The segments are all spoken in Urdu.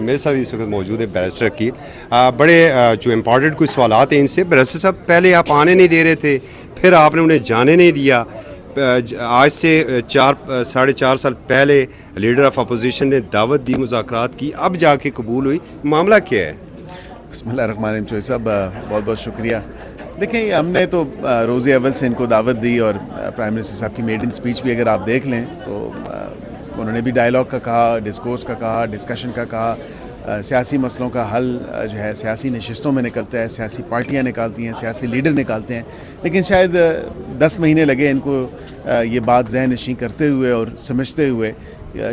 میرے ساتھ اس وقت موجود ہے بیرسٹر عقیل. بڑے جو امپورٹنٹ کچھ سوالات ہیں ان سے. بیرسٹر صاحب, پہلے آپ آنے نہیں دے رہے تھے, پھر آپ نے انہیں جانے نہیں دیا. آج سے 4.5 سال پہلے لیڈر آف اپوزیشن نے دعوت دی, مذاکرات کی, اب جا کے قبول ہوئی. معاملہ کیا ہے؟ بسم اللہ الرحمن الرحیم. چوہے صاحب بہت بہت شکریہ. دیکھیں, ہم نے تو روز اول سے ان کو دعوت دی, اور پرائم منسٹر صاحب کی میڈن اسپیچ بھی اگر آپ دیکھ لیں تو انہوں نے بھی ڈائلاگ کا کہا, ڈسکورس کا کہا, ڈسکشن کا کہا. سیاسی مسئلوں کا حل جو ہے سیاسی نشستوں میں نکلتا ہے, سیاسی پارٹیاں نکالتی ہیں, سیاسی لیڈر نکالتے ہیں. لیکن شاید 10 مہینے لگے ان کو یہ بات ذہن نشین کرتے ہوئے اور سمجھتے ہوئے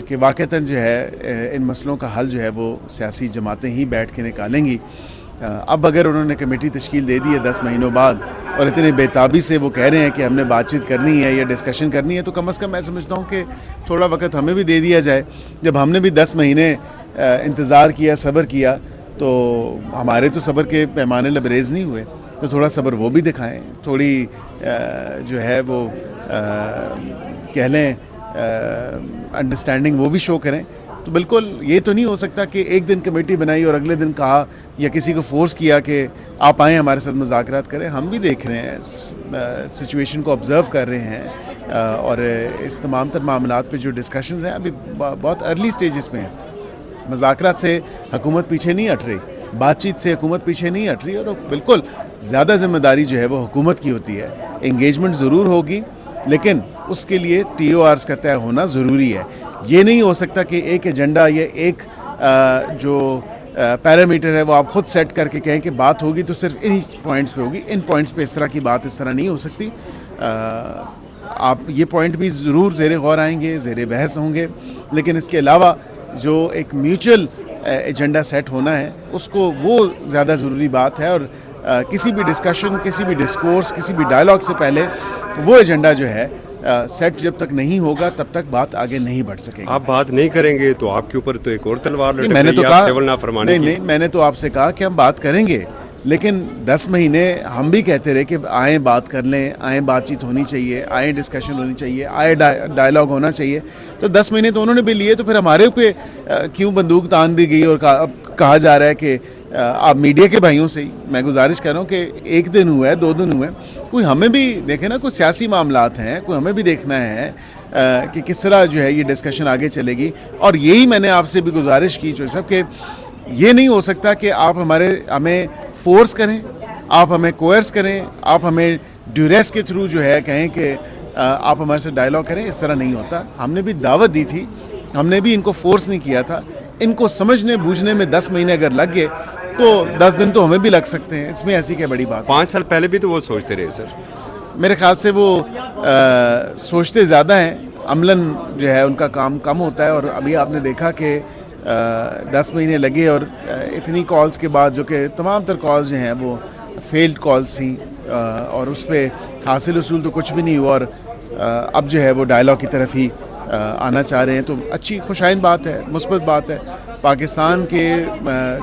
کہ واقعتاً جو ہے ان مسئلوں کا حل جو ہے وہ سیاسی جماعتیں ہی بیٹھ کے نکالیں گی. اب اگر انہوں نے کمیٹی تشکیل دے دی ہے 10 مہینوں بعد, اور اتنے بےتابی سے وہ کہہ رہے ہیں کہ ہم نے بات چیت کرنی ہے یا ڈسکشن کرنی ہے, تو کم از کم میں سمجھتا ہوں کہ تھوڑا وقت ہمیں بھی دے دیا جائے. جب ہم نے بھی 10 مہینے انتظار کیا, صبر کیا, تو ہمارے تو صبر کے پیمانے لبریز نہیں ہوئے, تو تھوڑا صبر وہ بھی دکھائیں, تھوڑی جو ہے وہ کہہ لیں انڈرسٹینڈنگ وہ بھی شو کریں. تو بالکل یہ تو نہیں ہو سکتا کہ ایک دن کمیٹی بنائی اور اگلے دن کہا یا کسی کو فورس کیا کہ آپ آئیں ہمارے ساتھ مذاکرات کریں. ہم بھی دیکھ رہے ہیں, سچویشن کو آبزرو کر رہے ہیں, اور اس تمام تر معاملات پہ جو ڈسکشنز ہیں ابھی بہت ارلی سٹیجز میں ہیں. مذاکرات سے حکومت پیچھے نہیں ہٹ رہی, بات چیت سے حکومت پیچھے نہیں ہٹ رہی, اور بالکل زیادہ ذمہ داری جو ہے وہ حکومت کی ہوتی ہے. انگیجمنٹ ضرور ہوگی, لیکن اس کے لیے ٹی او آرز کا طے ہونا ضروری ہے. یہ نہیں ہو سکتا کہ ایک ایجنڈا یا ایک جو پیرامیٹر ہے وہ آپ خود سیٹ کر کے کہیں کہ بات ہوگی تو صرف انہی پوائنٹس پہ ہوگی, ان پوائنٹس پہ اس طرح کی بات اس طرح نہیں ہو سکتی. آپ یہ پوائنٹ بھی ضرور زیر غور آئیں گے, زیر بحث ہوں گے, لیکن اس کے علاوہ جو ایک میوچل ایجنڈا سیٹ ہونا ہے اس کو, وہ زیادہ ضروری بات ہے. اور کسی بھی ڈسکشن, کسی بھی ڈسکورس, کسی بھی ڈائلاگ سے پہلے وہ ایجنڈا جو ہے سیٹ جب تک نہیں ہوگا تب تک بات آگے نہیں بڑھ سکے گی. آپ بات نہیں کریں گے تو آپ کے اوپر تو ایک اور تلوار لٹک میں نے تو رہی ہے, کہا, آپ سول نافرمانی کی. نہیں, میں نے تو آپ سے کہا کہ ہم بات کریں گے, لیکن 10 مہینے ہم بھی کہتے رہے کہ آئیں بات کر لیں, آئیں بات چیت ہونی چاہیے, آئیں ڈسکشن ہونی چاہیے, آئیں ڈائلاگ ہونا چاہیے. تو 10 مہینے تو انہوں نے بھی لیے, تو پھر ہمارے پہ کیوں بندوق تان دی گئی اور کہا جا رہا ہے کہ آپ میڈیا کے بھائیوں سے ہی میں گزارش کر رہا ہوں کہ 1 دن ہوا ہے, 2 دن ہوئے, کوئی ہمیں بھی دیکھیں نا, کوئی سیاسی معاملات ہیں, کوئی ہمیں بھی دیکھنا ہے کہ کس طرح جو ہے یہ ڈسکشن آگے چلے گی. اور یہی میں نے آپ سے بھی گزارش کی چوہے صاحب کہ یہ نہیں ہو سکتا کہ آپ ہمیں فورس کریں, آپ ہمیں کوئرس کریں, آپ ہمیں ڈیوریس کے تھرو جو ہے کہیں کہ آپ ہمارے سے ڈائلاگ کریں. اس طرح نہیں ہوتا. ہم نے بھی دعوت دی تھی, ہم نے بھی ان کو فورس نہیں کیا تھا. ان کو سمجھنے بوجھنے میں 10 مہینے اگر لگ گئے تو 10 دن تو ہمیں بھی لگ سکتے ہیں. اس میں ایسی کیا بڑی بات. 5 سال پہلے بھی تو وہ سوچتے رہے سر. میرے خیال سے وہ سوچتے زیادہ ہیں, عملاً جو ہے ان کا کام کم ہوتا ہے. اور ابھی آپ نے دیکھا کہ 10 مہینے لگے, اور اتنی کالز کے بعد, جو کہ تمام تر کالز جو ہیں وہ فیلڈ کالز تھیں, اور اس پہ حاصل اصول تو کچھ بھی نہیں ہوا, اور اب جو ہے وہ ڈائلاگ کی طرف ہی آنا چاہ رہے ہیں. تو اچھی خوشائند بات ہے, مثبت بات ہے. پاکستان کے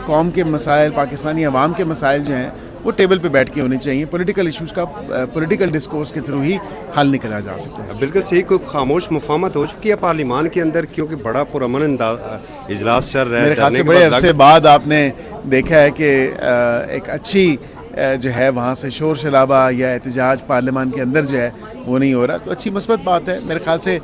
قوم کے مسائل, پاکستانی عوام کے مسائل جو ہیں وہ ٹیبل پہ بیٹھ کے ہونے چاہیے. پولیٹیکل ایشوز کا پولیٹیکل ڈسکورس کے تھرو ہی حل نکلا جا سکتا ہے. بالکل صحیح. کوئی خاموش مفاہمت ہو چکی ہے پارلیمان کے اندر, کیونکہ بڑا پرامن اجلاس چل رہا ہے. میرے خیال سے بڑے عرصے بعد آپ نے دیکھا ہے کہ ایک اچھی جو ہے وہاں سے شور شرابہ یا احتجاج پارلیمان کے اندر جو ہے وہ نہیں ہو رہا. تو اچھی مثبت بات ہے. میرے خیال سے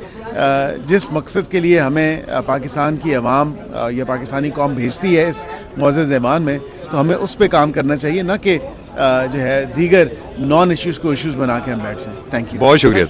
جس مقصد کے لیے ہمیں پاکستان کی عوام یا پاکستانی قوم بھیجتی ہے اس معزز ایوان میں, تو ہمیں اس پہ کام کرنا چاہیے, نہ کہ جو ہے دیگر نان ایشوز کو ایشوز بنا کے ہم بیٹھ جائیں. Thank you. بہت شکریہ.